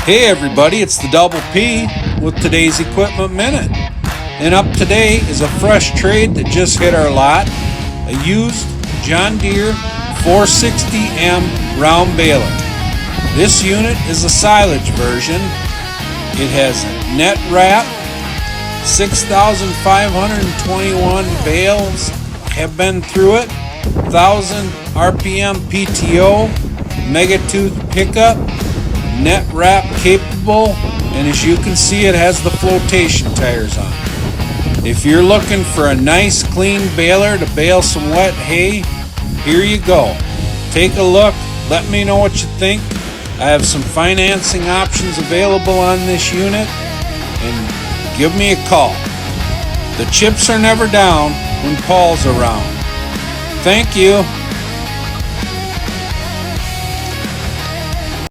Hey everybody, it's the Double P with today's Equipment Minute. And up today is a fresh trade that just hit our lot, a used John Deere 460M round baler. This unit is a silage version. It has net wrap, 6,521 bales have been through it, 1,000 RPM PTO, Megatooth pickup, net wrap capable, and as you can see, it has the flotation tires on. If you're looking for a nice clean baler to bale some wet hay, here you go. Take a look, let me know what you think. I have some financing options available on this unit, and give me a call. The chips are never down when Paul's around. Thank you.